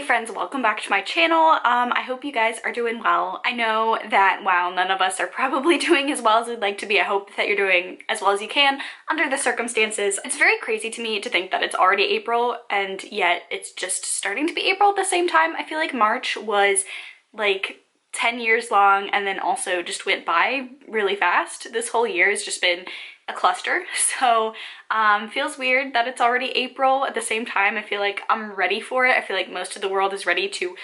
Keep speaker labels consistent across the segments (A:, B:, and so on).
A: friends, welcome back to my channel. I hope you guys are doing well. I know that while none of us are probably doing as well as we'd like to be, I hope that you're doing as well as you can under the circumstances. It's very crazy to me to think that it's already April and yet it's just starting to be April at the same time. I feel like March was like 10 years long and then also just went by really fast. This whole year has just been a cluster, so feels weird that it's already April. At the same time, I feel like I'm ready for it. I feel like most of the world is ready to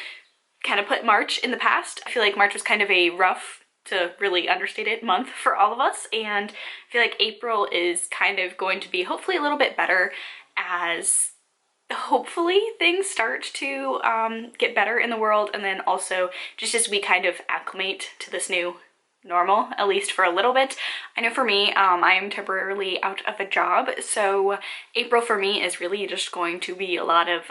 A: kind of put March in the past. I feel like March was kind of a rough, to really understate it, month for all of us, and I feel like April is kind of going to be hopefully a little bit better as hopefully things start to get better in the world, and then also just as we kind of acclimate to this new normal, at least for a little bit. I know for me, I am temporarily out of a job, so April for me is really just going to be a lot of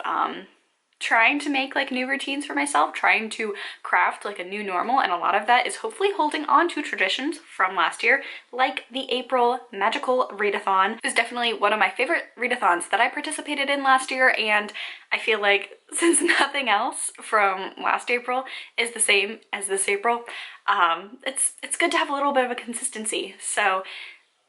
A: trying to make like new routines for myself, trying to craft like a new normal, and a lot of that is hopefully holding on to traditions from last year, like the April magical readathon. It was definitely one of my favorite readathons that I participated in last year, and I feel like since nothing else from last April is the same as this April, it's good to have a little bit of a consistency. So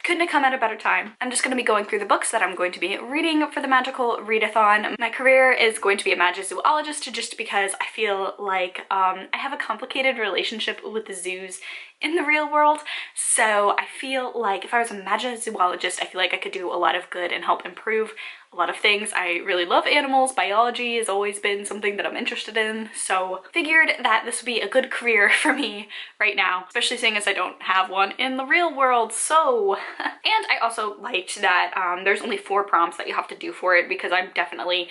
A: couldn't have come at a better time. I'm just going to be going through the books that I'm going to be reading for the magical readathon. My career is going to be a magizoologist just because I feel like I have a complicated relationship with the zoos in the real world. So I feel like if I was a magizoologist, I feel like I could do a lot of good and help improve a lot of things. I really love animals. Biology has always been something that I'm interested in, so figured that this would be a good career for me right now, especially seeing as I don't have one in the real world. So and I also liked that there's only 4 prompts that you have to do for it, because I'm definitely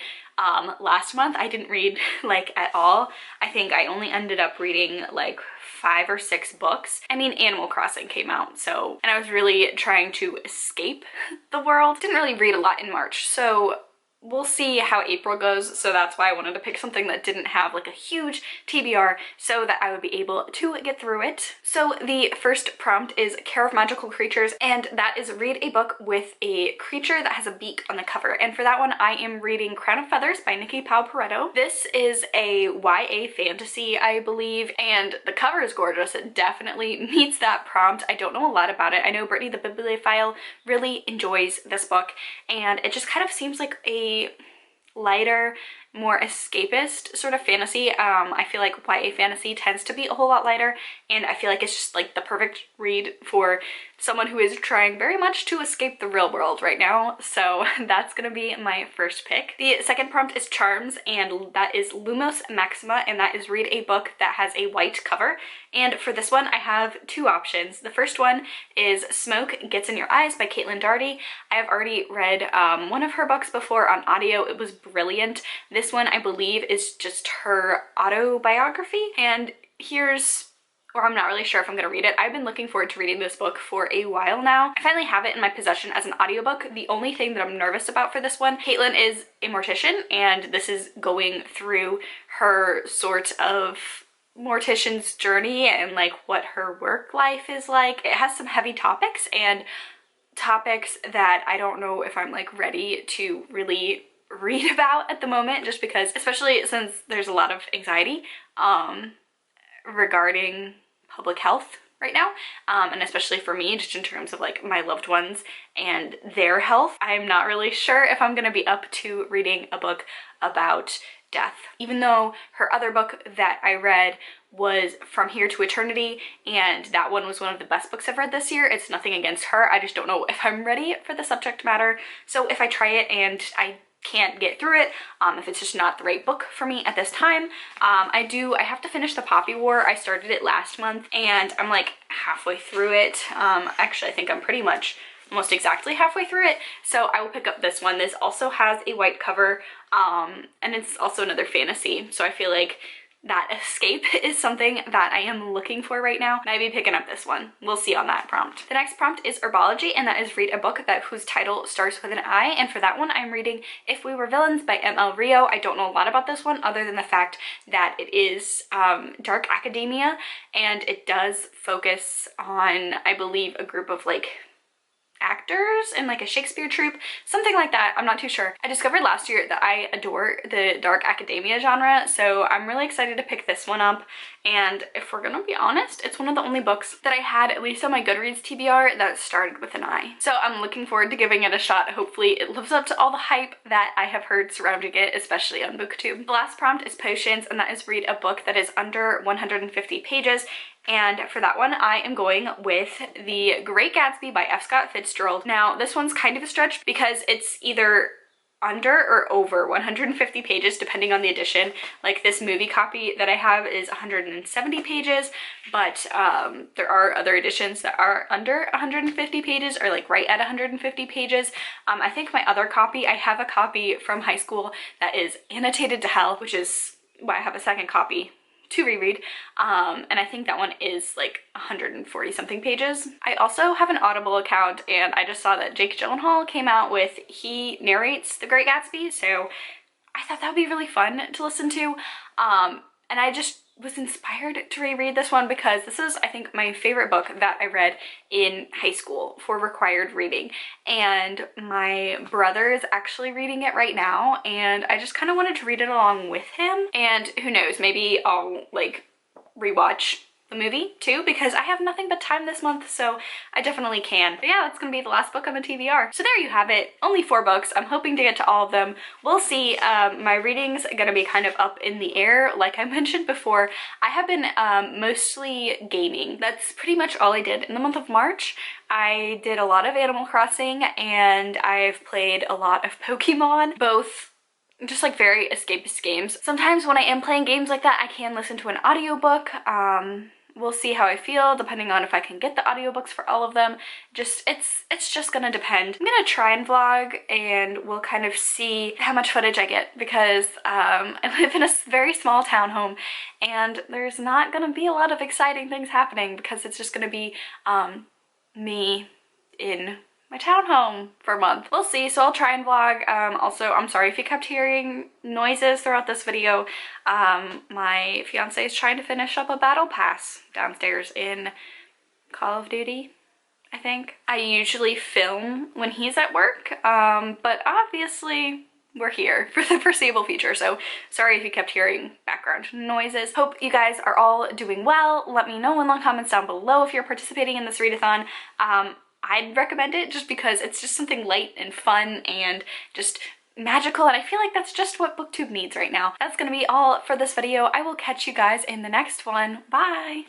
A: last month I didn't read like at all. I think I only ended up reading like 5 or 6 books. I mean, Animal Crossing came out, so, and I was really trying to escape the world. Didn't really read a lot in March, so we'll see how April goes. So that's why I wanted to pick something that didn't have like a huge TBR so that I would be able to get through it. So the first prompt is Care of Magical Creatures, and that is read a book with a creature that has a beak on the cover. And for that one, I am reading Crown of Feathers by Nikki Powell-Pareto. This is a YA fantasy, I believe, and the cover is gorgeous. It definitely meets that prompt. I don't know a lot about it. I know Brittany the Bibliophile really enjoys this book, and it just kind of seems like a lighter, more escapist sort of fantasy. I feel like YA fantasy tends to be a whole lot lighter, and I feel like it's just like the perfect read for someone who is trying very much to escape the real world right now. So that's gonna be my first pick. The second prompt is Charms, and that is Lumos Maxima, and that is read a book that has a white cover. And for this one, I have 2 options. The first one is Smoke Gets in Your Eyes by Caitlin Darty. I have already read one of her books before on audio. It was brilliant. This one, I believe, is just her autobiography, and or I'm not really sure if I'm gonna read it. I've been looking forward to reading this book for a while now. I finally have it in my possession as an audiobook. The only thing that I'm nervous about for this one, Caitlin is a mortician, and this is going through her sort of mortician's journey and like what her work life is like. It has some heavy topics, and topics that I don't know if I'm like ready to really read about at the moment, just because, especially since there's a lot of anxiety regarding public health right now, and especially for me, just in terms of like my loved ones and their health. I'm not really sure if I'm gonna be up to reading a book about death, even though her other book that I read was From Here to Eternity, and that one was one of the best books I've read this year. It's nothing against her, I just don't know if I'm ready for the subject matter. So if I try it and I can't get through it, if it's just not the right book for me at this time, I have to finish The Poppy War. I started it last month and I'm like halfway through it. Actually, I think I'm pretty much almost exactly halfway through it, so I will pick up this one. This also has a white cover, and it's also another fantasy, so I feel like that escape is something that I am looking for right now. Maybe picking up this one. We'll see on that prompt. The next prompt is Herbology, and that is read a book whose title starts with an I, and for that one I'm reading If We Were Villains by M.L. Rio. I don't know a lot about this one other than the fact that it is dark academia, and it does focus on, I believe, a group of like actors in like a Shakespeare troupe, something like that. I'm not too sure. I discovered last year that I adore the dark academia genre, so I'm really excited to pick this one up. And if we're gonna be honest, it's one of the only books that I had, at least on my Goodreads TBR, that started with an I. So I'm looking forward to giving it a shot. Hopefully it lives up to all the hype that I have heard surrounding it, especially on BookTube. The last prompt is potions, and that is read a book that is under 150 pages. And for that one, I am going with The Great Gatsby by F. Scott Fitzgerald. Now, this one's kind of a stretch because it's either under or over 150 pages depending on the edition. Like this movie copy that I have is 170 pages, but there are other editions that are under 150 pages or like right at 150 pages. I think my other copy, I have a copy from high school that is annotated to hell, which is why I have a second copy to reread, and I think that one is like 140 something pages. I also have an Audible account, and I just saw that Jake Gyllenhaal came out with, he narrates The Great Gatsby, so I thought that would be really fun to listen to, and I just was inspired to reread this one because this is, I think, my favorite book that I read in high school for required reading, and my brother is actually reading it right now, and I just kind of wanted to read it along with him. And who knows, maybe I'll like rewatch the movie too, because I have nothing but time this month, so I definitely can. But yeah, that's gonna be the last book on the TBR. So there you have it, only 4 books. I'm hoping to get to all of them. We'll see. My reading's gonna be kind of up in the air. Like I mentioned before, I have been mostly gaming. That's pretty much all I did in the month of March. I did a lot of Animal Crossing, and I've played a lot of Pokemon, both just like very escapist games. Sometimes when I am playing games like that, I can listen to an audiobook. We'll see how I feel depending on if I can get the audiobooks for all of them. It's just gonna depend. I'm gonna try and vlog, and we'll kind of see how much footage I get, because I live in a very small townhome, and there's not gonna be a lot of exciting things happening because it's just gonna be me in my townhome for a month. We'll see, so I'll try and vlog. Also, I'm sorry if you kept hearing noises throughout this video. My fiance is trying to finish up a battle pass downstairs in Call of Duty, I think. I usually film when he's at work, but obviously we're here for the foreseeable future, so sorry if you kept hearing background noises. Hope you guys are all doing well. Let me know in the comments down below if you're participating in this readathon. I'd recommend it just because it's just something light and fun and just magical, and I feel like that's just what BookTube needs right now. That's gonna be all for this video. I will catch you guys in the next one. Bye!